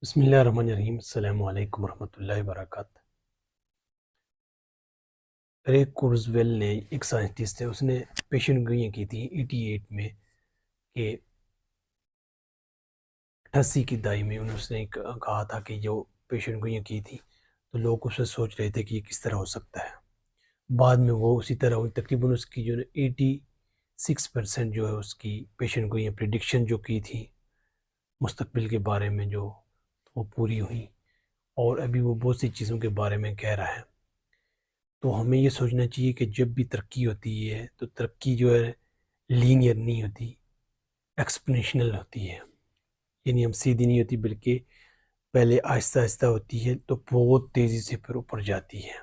بسم اللہ الرحمن الرحیم۔ السلام علیکم ورحمۃ اللہ وبرکاتہ۔ رے کورزویل نے ایک سائنٹسٹ ہے، اس نے پیشن گوئیاں کی تھی 88 میں کہ 88 کی دہائی میں اس نے کہا تھا کہ جو پیشن گوئیاں کی تھی تو لوگ اس سے سوچ رہے تھے کہ یہ کس طرح ہو سکتا ہے۔ بعد میں وہ اسی طرح ہوئی، تقریباً اس کی جو 86% جو ہے اس کی پیشن گوئیاں پریڈکشن جو کی تھی مستقبل کے بارے میں جو وہ پوری ہوئی، اور ابھی وہ بہت سی چیزوں کے بارے میں کہہ رہا ہے۔ تو ہمیں یہ سوچنا چاہیے کہ جب بھی ترقی ہوتی ہے تو ترقی جو ہے لینئر نہیں ہوتی، ایکسپونیشنل ہوتی ہے، یعنی ہم سیدھی نہیں ہوتی بلکہ پہلے آہستہ آہستہ ہوتی ہے تو بہت تیزی سے پھر اوپر جاتی ہے،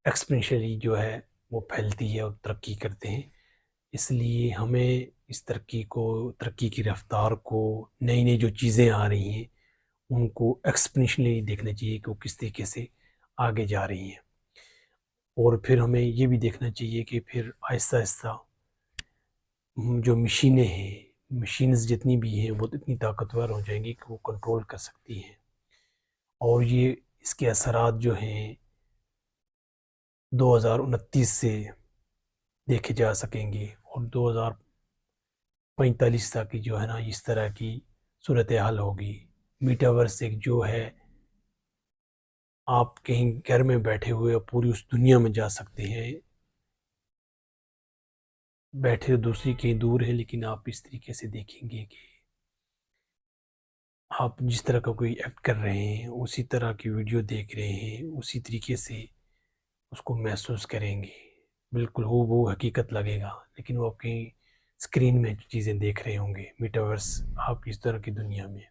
ایکسپونیشنلی جو ہے وہ پھیلتی ہے اور ترقی کرتے ہیں۔ اس لیے ہمیں اس ترقی کی رفتار کو، نئی نئی جو چیزیں آ رہی ہیں ان کو ایکسپونیشنلی دیکھنا چاہیے کہ وہ کس طریقے سے آگے جا رہی ہیں، اور پھر ہمیں یہ بھی دیکھنا چاہیے کہ پھر آہستہ آہستہ جو مشینیں ہیں، مشینز جتنی بھی ہیں وہ اتنی طاقتور ہو جائیں گی کہ وہ کنٹرول کر سکتی ہیں، اور یہ اس کے اثرات جو ہیں 2029 سے دیکھے جا سکیں گے، اور 2045 تک کی جو ہے نا اس طرح کی صورتحال ہوگی۔ میٹاورس ایک جو ہے، آپ کہیں گھر میں بیٹھے ہوئے پوری اس دنیا میں جا سکتے ہیں، بیٹھے دوسری کہیں دور ہیں لیکن آپ اس طریقے سے دیکھیں گے کہ آپ جس طرح کا کوئی ایکٹ کر رہے ہیں، اسی طرح کی ویڈیو دیکھ رہے ہیں، اسی طریقے سے اس کو محسوس کریں گے، بالکل وہ حقیقت لگے گا، لیکن وہ آپ کی اسکرین میں چیزیں دیکھ رہے ہوں گے۔ میٹاورس آپ اس طرح کی دنیا میں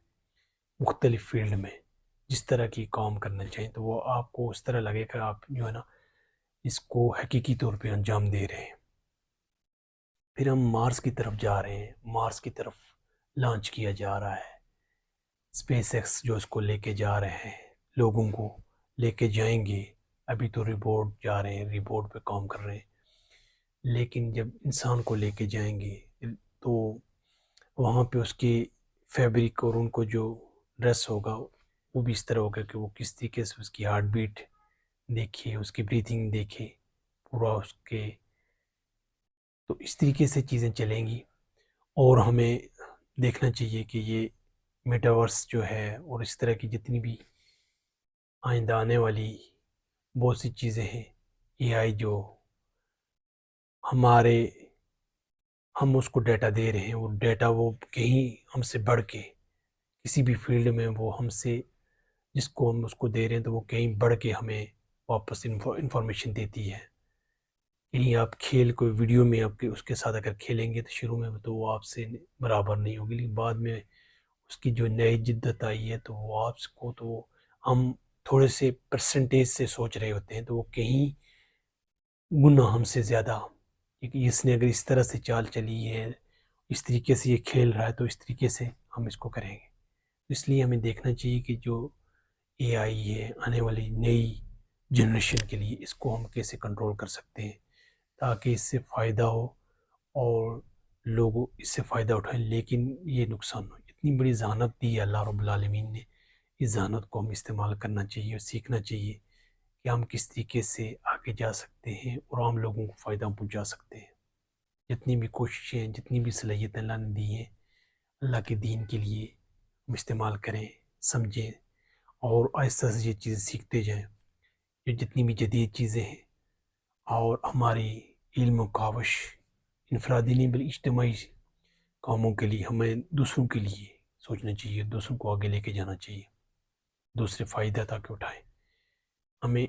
مختلف فیلڈ میں جس طرح کی کام کرنا چاہیں تو وہ آپ کو اس طرح لگے کہ آپ جو ہے نا اس کو حقیقی طور پہ انجام دے رہے ہیں۔ پھر ہم مارس کی طرف جا رہے ہیں، مارس کی طرف لانچ کیا جا رہا ہے، اسپیس ایکس جو اس کو لے کے جا رہے ہیں، لوگوں کو لے کے جائیں گے۔ ابھی تو ریبورٹ جا رہے ہیں، ریبورٹ پہ کام کر رہے ہیں، لیکن جب انسان کو لے کے جائیں گے تو وہاں پہ اس کی فیبرک اور ان کو جو ڈریس ہوگا وہ بھی اس طرح ہوگا کہ وہ کس طریقے سے اس کی ہارٹ بیٹ دیکھے، اس کی بریتھنگ دیکھے، پورا اس کے، تو اس طریقے سے چیزیں چلیں گی۔ اور ہمیں دیکھنا چاہیے کہ یہ میٹاورس جو ہے اور اس طرح کی جتنی بھی آئندہ آنے والی بہت سی چیزیں ہیں، اے آئی جو ہم اس کو ڈیٹا دے رہے ہیں، وہ ڈیٹا وہ کہیں ہم سے بڑھ کے کسی بھی فیلڈ میں وہ ہم سے، جس کو ہم اس کو دے رہے ہیں تو وہ کہیں بڑھ کے ہمیں واپس انفارمیشن دیتی ہے۔ کہیں آپ کھیل کوئی ویڈیو میں آپ کے اس کے ساتھ اگر کھیلیں گے تو شروع میں تو وہ آپ سے برابر نہیں ہوگی، لیکن بعد میں اس کی جو نئی جدت آئی ہے تو وہ آپ کو، تو ہم تھوڑے سے پرسنٹیج سے سوچ رہے ہوتے ہیں تو وہ کہیں گنا ہم سے زیادہ، کیونکہ اس نے اگر اس طرح سے چال چلی ہے، اس طریقے سے یہ کھیل رہا ہے تو اس طریقے سے ہم اس کو کریں گے۔ اس لیے ہمیں دیکھنا چاہیے کہ جو اے آئی ہے آنے والی نئی جنریشن کے لیے، اس کو ہم کیسے کنٹرول کر سکتے ہیں تاکہ اس سے فائدہ ہو اور لوگ اس سے فائدہ اٹھائیں، لیکن یہ نقصان ہو۔ اتنی بڑی ذہانت دی ہے اللہ رب العالمین نے، اس ذہانت کو ہم استعمال کرنا چاہیے اور سیکھنا چاہیے کہ ہم کس طریقے سے آگے جا سکتے ہیں اور عام لوگوں کو فائدہ پہنچا سکتے ہیں۔ جتنی بھی کوششیں، جتنی بھی صلاحیتیں اللہ نے دی ہیں اللہ کے دین کے لیے، ہم استعمال کریں، سمجھیں، اور آہستہ سے یہ چیزیں سیکھتے جائیں۔ یہ جتنی بھی جدید چیزیں ہیں اور ہماری علم و کاوش انفرادی نہیں بلکہ اجتماعی کاموں کے لیے، ہمیں دوسروں کے لیے سوچنا چاہیے، دوسروں کو آگے لے کے جانا چاہیے، دوسرے فائدہ تاکہ اٹھائیں۔ ہمیں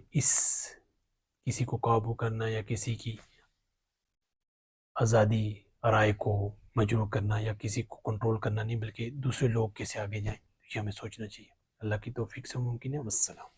کسی کو قابو کرنا یا کسی کی آزادی رائے کو مجروح کرنا یا کسی کو کنٹرول کرنا نہیں، بلکہ دوسرے لوگ کیسے آگے جائیں، یہ ہمیں سوچنا چاہیے۔ اللہ کی توفیق سے ممکن ہے۔ والسلام۔